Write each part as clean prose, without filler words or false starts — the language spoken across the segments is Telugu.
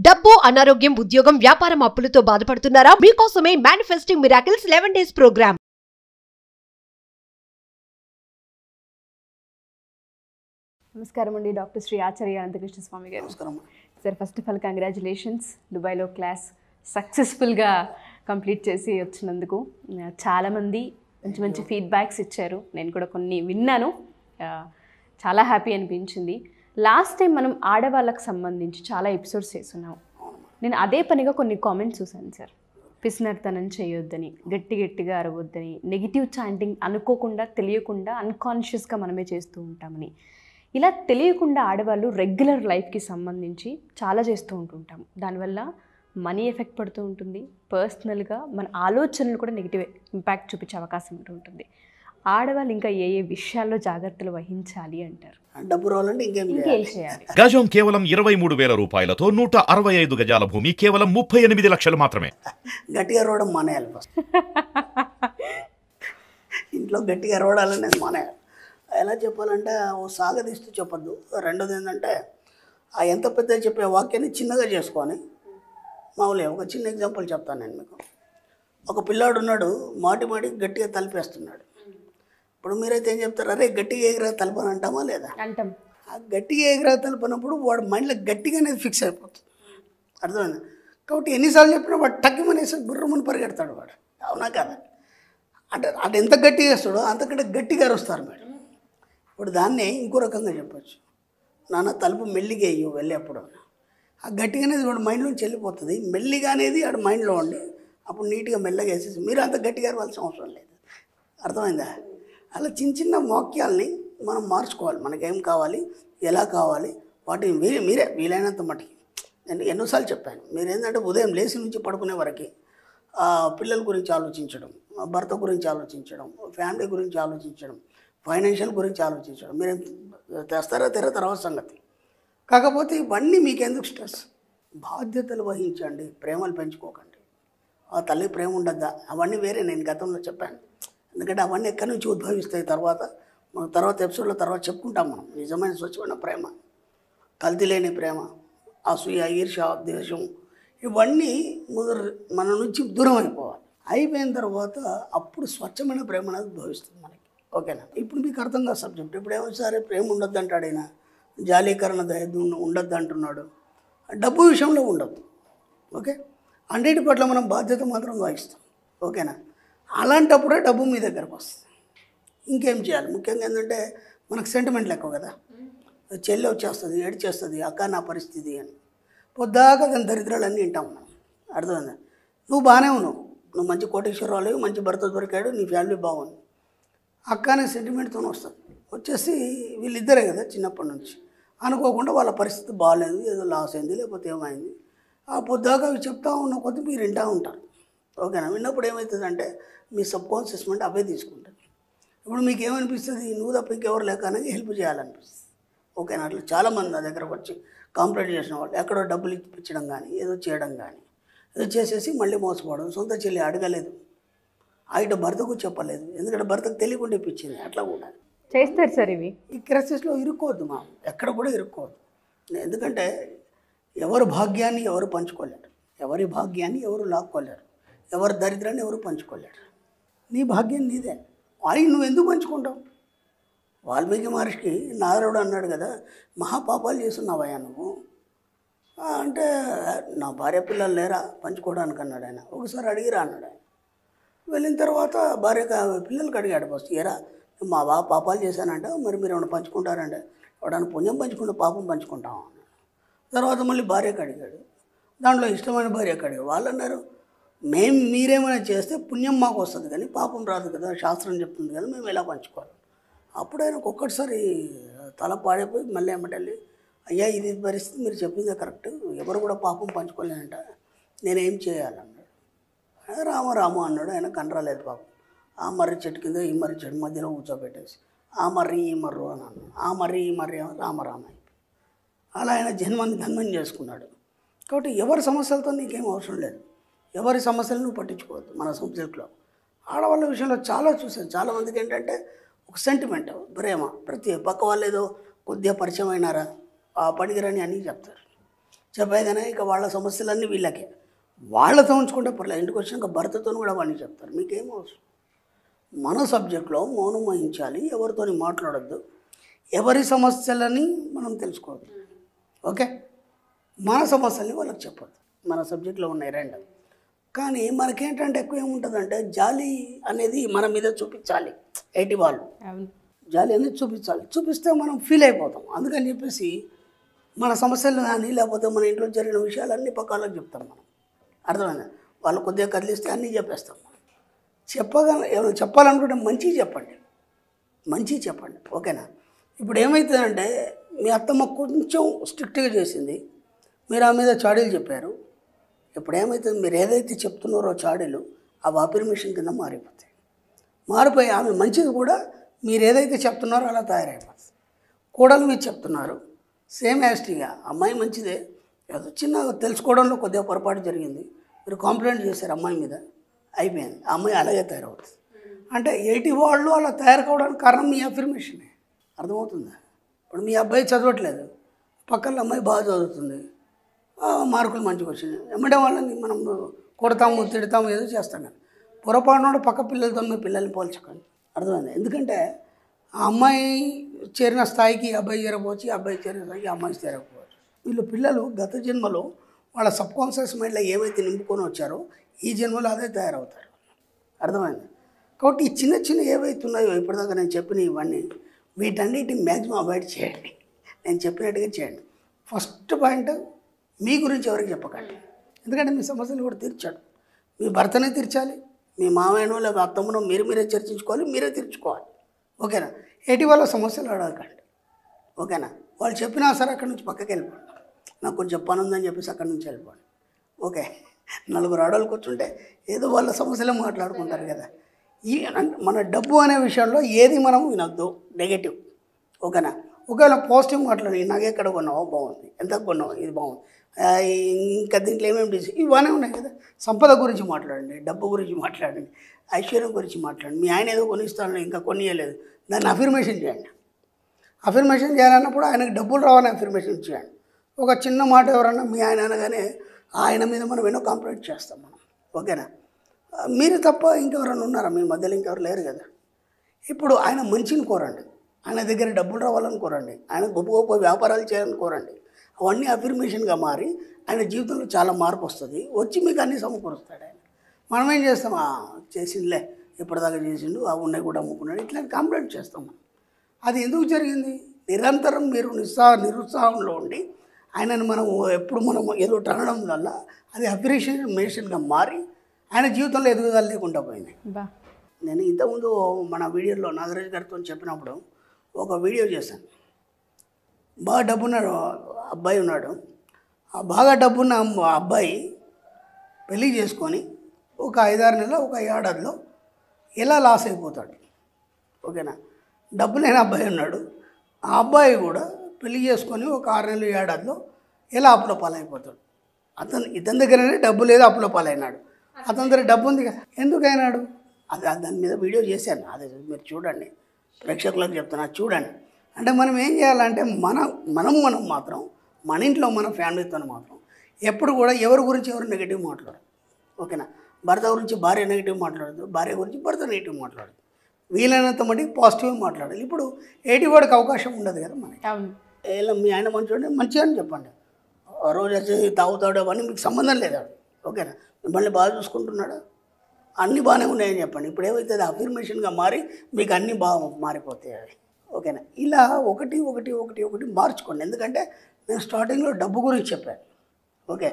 డబ్బు, అనారోగ్యం, ఉద్యోగం, వ్యాపారం, అప్పులతో బాధపడుతున్నారా? మీకోసమే మేనిఫెస్టింగ్ మిరాకిల్స్ 11 days ప్రోగ్రామ్. నమస్కారం అండి, డాక్టర్ శ్రీ ఆచార్య అనంతకృష్ణ స్వామి గారు. నమస్కారం sir, first of all congratulations. దుబాయ్లో క్లాస్ సక్సెస్ఫుల్గా కంప్లీట్ చేసి వచ్చినందుకు. చాలామంది మంచి మంచి ఫీడ్బ్యాక్స్ ఇచ్చారు, నేను కూడా కొన్ని విన్నాను. చాలా హ్యాపీ అనిపించింది. లాస్ట్ టైం మనం ఆడవాళ్ళకు సంబంధించి చాలా ఎపిసోడ్స్ చేస్తున్నాం. నేను అదే పనిగా కొన్ని కామెంట్స్ చూశాను సార్. పిసినర్తనం చేయొద్దని, గట్టిగా అరవద్దని, నెగిటివ్ చాంటింగ్ అనుకోకుండా తెలియకుండా అన్కాన్షియస్గా మనమే చేస్తూ ఉంటామని. ఇలా తెలియకుండా ఆడవాళ్ళు రెగ్యులర్ లైఫ్కి సంబంధించి చాలా చేస్తూ ఉంటుంటాం. దానివల్ల మనీ ఎఫెక్ట్ పడుతూ ఉంటుంది, పర్సనల్గా మన ఆలోచనలు కూడా నెగిటివ్ ఇంపాక్ట్ చూపించే అవకాశం ఉంటుంది. ఆడవాళ్ళు ఇంకా ఏ ఏ విషయాల్లో జాగ్రత్తలు వహించాలి అంటారు? డబ్బు రావాలంటే ఇంకేం చేయాలి? గజం కేవలం 23,000 రూపాయలతో 165 గజాల భూమి కేవలం 38 లక్షలు మాత్రమే. గట్టిగా రోవడం మానేయాలి. ఫస్ట్ ఇంట్లో గట్టిగా రోడాలనేది మానేయాలి. ఎలా చెప్పాలంటే ఓ సాగదీస్తూ చెప్పొద్దు. రెండోది ఏంటంటే ఆ ఎంత పెద్ద చెప్పే వాక్యాన్ని చిన్నగా చేసుకొని మామూలుగా ఒక చిన్న ఎగ్జాంపుల్ చెప్తాను నేను మీకు. ఒక పిల్లాడు ఉన్నాడు, మాటి గట్టిగా తలిపేస్తున్నాడు. ఇప్పుడు మీరైతే ఏం చెప్తారు? అరే గట్టిగా ఎగిరా తలపని అంటామా లేదా? అంటాం. ఆ గట్టిగా ఎగిరా తలపనప్పుడు వాడు మైండ్లో గట్టిగా అనేది ఫిక్స్ అయిపోతుంది. అర్థమైంది? కాబట్టి ఎన్నిసార్లు చెప్పినా వాడు టక్కుమనేసి గుర్రమని పరిగెడతాడు వాడు. అవునా కదా? అంటే అది ఎంత గట్టిగా వేస్తాడో అంతకంటే గట్టిగా అరుస్తారు మేడం. ఇప్పుడు దాన్నే ఇంకో రకంగా చెప్పచ్చు. నాన్న తలుపు మెల్లిగా వేయు వెళ్ళేప్పుడు. ఆ గట్టిగా అనేది వాడు మైండ్లోంచి వెళ్ళిపోతుంది. మెల్లిగా అనేది వాడు మైండ్లో ఉండి అప్పుడు నీట్గా మెల్లగా వేసేసి మీరు అంత గట్టిగా అరవాల్సిన అవసరం లేదు. అర్థమైందా? అలా చిన్న చిన్న వాక్యాల్ని మనం మార్చుకోవాలి. మనకేం కావాలి, ఎలా కావాలి, వాటిని మీరే వీలైనంత మటుకి. నేను ఎన్నోసార్లు చెప్పాను, మీరు ఏంటంటే ఉదయం లేచి నుంచి పడుకునే వరకు పిల్లల గురించి ఆలోచించడం, భర్త గురించి ఆలోచించడం, ఫ్యామిలీ గురించి ఆలోచించడం, ఫైనాన్షియల్ గురించి ఆలోచించడం. మీరు తెస్తారా తర్వాత సంగతి. కాకపోతే ఇవన్నీ మీకెందుకు స్ట్రెస్? బాధ్యతలు వహించండి, ప్రేమలు పెంచుకోకండి. ఆ తల్లి ప్రేమ ఉండద్దా? అవన్నీ వేరే, నేను గతంలో చెప్పాను. ఎందుకంటే అవన్నీ ఎక్కడి నుంచి ఉద్భవిస్తాయి తర్వాత ఎపిసోడ్లో చెప్పుకుంటాం మనం. నిజమైన స్వచ్ఛమైన ప్రేమ, కల్తీ లేని ప్రేమ, అసూయ, ఈర్ష్య, ద్వేషం ఇవన్నీ మన నుంచి దూరం అయిపోవాలి. అయిపోయిన తర్వాత అప్పుడు స్వచ్ఛమైన ప్రేమ అనేది ఉద్భవిస్తుంది మనకి. ఓకేనా? ఇప్పుడు మీకు అర్థం కాదు సబ్జెక్ట్. ఇప్పుడు ఏమోసారి ప్రేమ ఉండొద్దు అంటాడు ఆయన, జాలీకరణ దయ ఉండొద్దు అంటున్నాడు. డబ్బు విషయంలో ఉండొద్దు. ఓకే, అన్నిటి పట్ల మనం బాధ్యత మాత్రం వహిస్తాం. ఓకేనా? అలాంటప్పుడే డబ్బు మీ దగ్గరకు వస్తుంది. ఇంకేం చేయాలి? ముఖ్యంగా ఏంటంటే మనకు సెంటిమెంట్లు ఎక్కువ కదా. చెల్లి వచ్చేస్తుంది, ఏడ్చేస్తుంది, అక్క నా పరిస్థితి అని. పొద్దాక దాని దరిద్రాలన్నీ వింటాం మనం. అర్థమైందా? నువ్వు బాగానే ఉన్నావు, నువ్వు మంచి కోటేశ్వరరావు, మంచి భర్త దొరికాడు, నీ ఫ్యామిలీ బాగుంది. అక్క అనే సెంటిమెంట్తో వస్తుంది. వచ్చేసి వీళ్ళిద్దరే కదా చిన్నప్పటి నుంచి అనుకోకుండా వాళ్ళ పరిస్థితి బాగాలేదు, ఏదో లాస్ అయింది, లేకపోతే ఏమైంది. ఆ పొద్దాక అవి చెప్తా ఉన్న కొద్దీ మీరు వింటూ ఉంటారు. ఓకేనా? విన్నప్పుడు ఏమవుతుందంటే మీ సబ్ కాన్షియస్ మైండ్ అవే తీసుకుంటుంది. ఇప్పుడు మీకు ఏమనిపిస్తుంది? నువ్వు తప్ప ఇంకెవరు లేక అనేది హెల్ప్ చేయాలనిపిస్తుంది. ఓకేనా? అట్లా చాలామంది నా దగ్గరకు వచ్చి కంప్లైంట్ చేసిన వాళ్ళు ఎక్కడో డబ్బులు ఇప్పించడం కానీ, ఏదో చేయడం కానీ, ఏదో చేసేసి మళ్ళీ మోసపోవడం. సొంత చెల్లి అడగలేదు, ఆయన భర్తకు చెప్పలేదు, ఎందుకంటే భర్తకు తెలియకుండా ఇప్పించింది. అట్లా కూడా చేస్తారు సార్. ఇవి ఈ క్రైసిస్లో ఇరుక్కోవద్దు, మా ఎక్కడ కూడా ఇరుక్కోవద్దు. ఎందుకంటే ఎవరు భాగ్యాన్ని ఎవరు పంచుకోలేరు, ఎవరి భాగ్యాన్ని ఎవరు లాక్కోలేరు, ఎవరి దరిద్రాన్ని ఎవరు పంచుకోలేరు. నీ భాగ్యం నీదే. అవి నువ్వు ఎందుకు పంచుకుంటావు? వాల్మీకి మహర్షికి నారదుడు అన్నాడు కదా, మహాపాపాలు చేస్తున్నావయ్యా నువ్వు అంటే, నా భార్య పిల్లలు లేరా పంచుకోవడానికి అన్నాడు ఆయన. ఒకసారి అడిగిరా అన్నాడు ఆయన. వెళ్ళిన తర్వాత భార్య పిల్లలకి అడిగాడు ఫస్ట్, ఏరా మా బాగా పాపాలు చేశానంట, మరి మీరు ఏమైనా పంచుకుంటారంటే, ఎవడన్నా పుణ్యం పంచుకుంటే పాపం పంచుకుంటాం అన్నాడు. తర్వాత మళ్ళీ భార్యకు అడిగాడు, దాంట్లో ఇష్టమైన భార్యకు అడిగాడు. వాళ్ళు అన్నారు, మీరేమైనా చేస్తే పుణ్యం మాకు వస్తుంది కానీ పాపం రాదు కదా, శాస్త్రం చెప్తుంది కదా, మేము ఎలా పంచుకోవాలి. అప్పుడు ఆయనకు ఒక్కటిసారి తల పాడైపోయి మళ్ళీ ఏమంటే, అయ్యా ఇది పరిస్థితి మీరు చెప్పిందే కరెక్ట్, ఎవరు కూడా పాపం పంచుకోలేనంట, నేనేం చేయాలన్నాడు. రామ అన్నాడు. ఆయన కనరాలేదు పాపం. ఆ మర్రి చెట్టు కింద ఈ మర్రి చెట్టు మధ్యలో కూర్చోబెట్టేసి ఆ మర్రి ఈ మర్రు అని అన్నాడు. ఆ మర్రి ఈ మర్రి రామ అలా ఆయన జన్మాన్ని ధన్యం చేసుకున్నాడు. కాబట్టి ఎవరి సమస్యలతో నీకేం అవసరం లేదు, ఎవరి సమస్యలను నువ్వు పట్టించుకోవద్దు. మన సబ్జెక్ట్లో ఆడవాళ్ళ విషయంలో చాలా చూసాను. చాలామందికి ఏంటంటే ఒక సెంటిమెంట్, ప్రేమ, ప్రతి పక్క వాళ్ళు ఏదో కొద్దిగా పరిచయం అయినారా, ఆ పడిగిరని అని చెప్తారు. చెప్పేదనే ఇక వాళ్ళ సమస్యలన్నీ వీళ్ళకే. వాళ్ళతో ఉంచుకుంటే పర్లేదు, ఇంటికి వచ్చినాక భర్తతో కూడా అవన్నీ చెప్తారు. మీకేం అవసరం? మన సబ్జెక్ట్లో మౌనం వహించాలి, ఎవరితోని మాట్లాడొద్దు, ఎవరి సమస్యలని మనం తెలుసుకోవద్దు. ఓకే, మన సమస్యల్ని వాళ్ళకి చెప్పొద్దు. మన సబ్జెక్ట్లో ఉన్నాయి రెండు. కానీ మనకేంటంటే ఎక్కువ ఏముంటుందంటే జాలి అనేది మన మీద చూపించాలి. ఎయిటి వాళ్ళు జాలి అనేది చూపిస్తే మనం ఫీల్ అయిపోతాం. అందుకని చెప్పేసి మన సమస్యలు కానీ లేకపోతే మన ఇంట్లో జరిగిన విషయాలన్నీ పక్కలకు చెప్తాం మనం. అర్థమైందా? వాళ్ళు కొద్దిగా కదిలిస్తే అన్నీ చెప్పేస్తాం మనం. ఏమైనా చెప్పాలనుకుంటే మంచిగా చెప్పండి. ఓకేనా? ఇప్పుడు ఏమవుతుందంటే మీ అత్తమ్మ కొంచెం స్ట్రిక్ట్గా చేసింది, మీరు ఆ మీద చాడీలు చెప్పారు. ఇప్పుడు ఏమవుతుంది, మీరు ఏదైతే చెప్తున్నారో చాడీలు అవి అఫర్మేషన్ కింద మారిపోయి ఆమె మంచిది కూడా మీరు ఏదైతే చెప్తున్నారో అలా తయారైపోతుంది. కోడలు మీరు చెప్తున్నారు సేమ్ యాస్టీగా, అమ్మాయి మంచిదే, ఏదో చిన్న తెలుసుకోవడంలో కొద్దిగా పొరపాటు జరిగింది, మీరు కాంప్లైంట్ చేశారు అమ్మాయి మీద, అయిపోయింది. ఆ అమ్మాయి అలాగే తయారవుతుంది. అంటే ఎయిటి వాళ్ళు అలా తయారు కావడానికి కారణం మీ అఫర్మేషనే. అర్థమవుతుందా? ఇప్పుడు మీ అబ్బాయి చదవట్లేదు, పక్కన అమ్మాయి బాగా చదువుతుంది, మార్కులు మంచిగా వచ్చినాయి, ఎమ్మడే వాళ్ళని మనం కొడతాము, తిడతాము, ఏదో చేస్తాం. కానీ పొరపాటున పక్క పిల్లలతో మీ పిల్లల్ని పోల్చకండి. అర్థమైంది? ఎందుకంటే ఆ అమ్మాయి చేరిన స్థాయికి అబ్బాయి చేరకపోవచ్చు, అబ్బాయి చేరిన స్థాయికి అమ్మాయి చేరకపోవచ్చు. వీళ్ళు పిల్లలు గత జన్మలో వాళ్ళ సబ్కాన్షియస్ మైండ్లో ఏవైతే నింపుకొని వచ్చారో ఈ జన్మలో అదే తయారవుతారు. అర్థమైంది? కాబట్టి ఈ చిన్న ఏవైతే ఉన్నాయో ఇప్పటిదాకా నేను చెప్పిన ఇవన్నీ, వీటన్నిటిని మ్యాక్సిమం అవాయిడ్ చేయండి. నేను చెప్పినట్టుగా చేయండి. ఫస్ట్ పాయింట్, మీ గురించి ఎవరికి చెప్పకండి. ఎందుకంటే మీ సమస్యలు కూడా తీర్చాడు. మీ భర్తనే తీర్చాలి, మీ మామయ్యనో లేదా అత్తమ్మనో మీరే చర్చించుకోవాలి, మీరే తీర్చుకోవాలి. ఓకేనా? ఎయిటి వాళ్ళ సమస్యలు అడగకండి. ఓకేనా? వాళ్ళు చెప్పినా సరే అక్కడి నుంచి పక్కకి వెళ్ళిపోండి. నాకు కొంచెం పని ఉందని చెప్పేసి అక్కడి నుంచి వెళ్ళిపోండి. ఓకే, నలుగురు ఆడవాళ్ళు కూర్చుంటే ఏదో వాళ్ళ సమస్యలే మాట్లాడుకుంటారు కదా. మన డబ్బు అనే విషయంలో ఏది మనం వినొద్దు నెగటివ్. ఓకేనా? ఒకవేళ పాజిటివ్ మాట్లాడి, నాకు ఎక్కడ కొన్నావో బాగుంది, ఎంత కొన్నావు ఇది బాగుంది, ఇంకా దీంట్లో ఏమేమి ఇవన్నీ ఉన్నాయి కదా. సంపద గురించి మాట్లాడండి, డబ్బు గురించి మాట్లాడండి, ఐశ్వర్యం గురించి మాట్లాడండి. మీ ఆయన ఏదో కొనిస్తాను ఇంకా కొనియలేదు, దాన్ని అఫర్మేషన్ చేయండి. అఫర్మేషన్ చేయాలన్నప్పుడు ఆయనకు డబ్బులు రావాలని అఫర్మేషన్ చేయండి. ఒక చిన్న మాట ఎవరన్నా మీ ఆయన అనగానే ఆయన మీద మనం ఎన్నో కంప్లైంట్ చేస్తాం మనం. ఓకేనా? మీరు తప్ప ఇంకెవరన్నా ఉన్నారా మీ మధ్యలో? ఇంకెవరు లేరు కదా. ఇప్పుడు ఆయన మంచిని కోరండి, ఆయన దగ్గర డబ్బులు రావాలని కోరండి, ఆయన గొప్ప గొప్ప వ్యాపారాలు చేయాలని కోరండి. అవన్నీ అఫర్మేషన్గా మారి ఆయన జీవితంలో చాలా మార్పు వస్తుంది. వచ్చి మీకు అన్నీ సమకూరుస్తాడు ఆయన. మనం ఏం చేస్తాం, చేసిందిలే ఇప్పటిదాకా చేసిండు, ఆ ఉన్నాయి కూడా అమ్ముకున్నాడు, ఇట్లాంటి కంప్లైంట్ చేస్తాం మనం. అది ఎందుకు జరిగింది? నిరంతరం మీరు నిరుత్సాహంలో ఉండి ఆయనను మనం ఏదో అనడం వల్ల అది అఫర్మేషన్గా మారి ఆయన జీవితంలో ఎదుగుదల లేకుండా పోయింది. నేను ఇంతకుముందు మన వీడియోలో నాగరాజు గారితో చెప్పినప్పుడు ఒక వీడియో చేశాను. బాగా డబ్బున్న అబ్బాయి ఉన్నాడు. ఆ బాగా డబ్బున్న అబ్బాయి పెళ్ళి చేసుకొని ఒక 5-6 నెలలు, ఒక ఏడాదిలో ఎలా లాస్ అయిపోతాడు. ఓకేనా? డబ్బు లేని అబ్బాయి ఉన్నాడు. ఆ అబ్బాయి కూడా పెళ్లి చేసుకొని ఒక 6 నెలలు, ఏడాదిలో ఎలా అప్పుల పాలైపోతాడు. ఇతని దగ్గరనే డబ్బు లేదు, అప్పుల పాలైనాడు. అతని దగ్గర డబ్బు ఉంది కదా, ఎందుకు అయినాడు? దాని మీద వీడియో చేశాను, అది మీరు చూడండి, ప్రేక్షకులకు చెప్తున్నా చూడండి. అంటే మనం ఏం చేయాలంటే మనం మాత్రం మన ఇంట్లో మన ఫ్యామిలీతో మాత్రం ఎప్పుడు కూడా ఎవరి గురించి ఎవరు నెగిటివ్ మాట్లాడరు. ఓకేనా? భర్త గురించి భార్య నెగిటివ్ మాట్లాడదు, భార్య గురించి భర్త నెగిటివ్ మాట్లాడదు. వీలైనంత మటుకు పాజిటివ్గా మాట్లాడాలి. ఇప్పుడు వాడికి అవకాశం ఉండదు కదా మనకి. ఇలా మీ ఆయన మంచిగా అని చెప్పండి, రోజు వచ్చి తాగుతాడు అవన్నీ మీకు సంబంధం లేదా. ఓకేనా? మిమ్మల్ని బాగా చూసుకుంటున్నాడు, అన్నీ బాగానే ఉన్నాయని చెప్పండి. ఇప్పుడు ఏమైతే అది అఫర్మేషన్గా మారి మీకు అన్నీ బాగా మారిపోతాయి అవి. ఓకేనా? ఇలా ఒకటి మార్చుకోండి. ఎందుకంటే నేను స్టార్టింగ్లో డబ్బు గురించి చెప్పాను. ఓకే,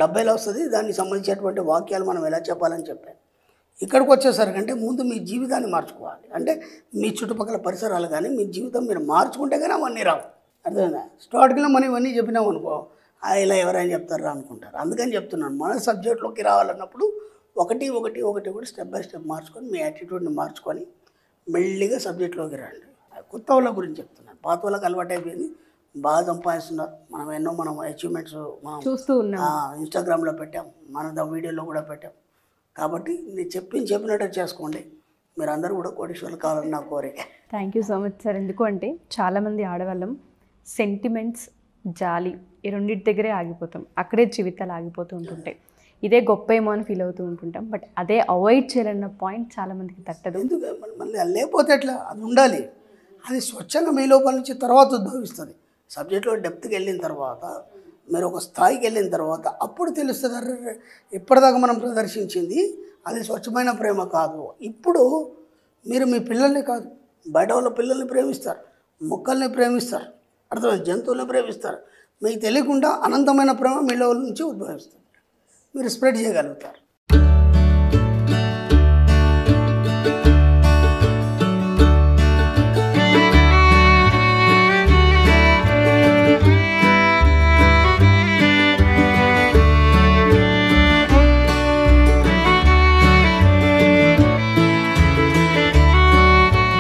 డబ్బు ఎలా వస్తుంది, దానికి సంబంధించినటువంటి వాక్యాలు మనం ఎలా చెప్పాలని చెప్పాను. ఇక్కడికి వచ్చేసరికంటే ముందు మీ జీవితాన్ని మార్చుకోవాలి. అంటే మీ చుట్టుపక్కల పరిసరాలు కానీ మీ జీవితం మీరు మార్చుకుంటే కానీ అవన్నీ రావు. అర్థమైందా? స్టార్టింగ్లో మనం ఇవన్నీ చెప్పినాం అనుకో, ఇలా ఎవరైనా చెప్తారా అనుకుంటారు. అందుకని చెప్తున్నాను, మన సబ్జెక్ట్లోకి రావాలన్నప్పుడు ఒకటి స్టెప్ బై స్టెప్ మార్చుకొని మీ యాటిట్యూడ్ని మార్చుకొని మెల్లిగా సబ్జెక్ట్లోకి రండి. కొత్త వాళ్ళ గురించి చెప్తున్నాను, పాత వాళ్ళకి అలవాటు అయిపోయింది, బాగా సంపాదిస్తున్నారు. మనం అచీవ్మెంట్స్ మనం చూస్తూ ఉన్నాం, ఇన్స్టాగ్రామ్లో పెట్టాం, మన వీడియోలో కూడా పెట్టాం. కాబట్టి నేను చెప్పినట్టు చేసుకోండి, మీరు అందరూ కూడా కోటీశ్వర్లు కావాలని నా కోరిక. Thank you so much sir. ఎందుకు అంటే చాలామంది ఆడవాళ్ళం సెంటిమెంట్స్, జాలి ఈ రెండింటి దగ్గరే ఆగిపోతాం, అక్కడే జీవితాలు ఆగిపోతూ ఉంటుంటాయి. ఇదే గొప్ప ఏమో అని ఫీల్ అవుతూ ఉంటుంటాం. బట్ అదే అవాయిడ్ చేయాలన్న పాయింట్ చాలామందికి తట్టదు. ఎందుకు మళ్ళీ అది లేకపోతే ఎట్లా? అది ఉండాలి. అది స్వచ్ఛంగా మీ లోపల నుంచి తర్వాత ఉద్భవిస్తుంది. సబ్జెక్ట్లో డెప్త్కి వెళ్ళిన తర్వాత, మీరు ఒక స్థాయికి వెళ్ళిన తర్వాత అప్పుడు తెలుస్తుంది, అరే ఇప్పటిదాకా మనం ప్రదర్శించింది అది స్వచ్ఛమైన ప్రేమ కాదు. ఇప్పుడు మీరు మీ పిల్లల్ని కాదు, బయట వాళ్ళ పిల్లల్ని ప్రేమిస్తారు, మొక్కల్ని ప్రేమిస్తారు, అర్థమైంది, జంతువుల్ని ప్రేమిస్తారు. మీకు తెలియకుండా అనంతమైన ప్రేమ మీలో నుంచి ఉద్భవిస్తుంది. మీరు స్ప్రెడ్ చేయగలుగుతారు.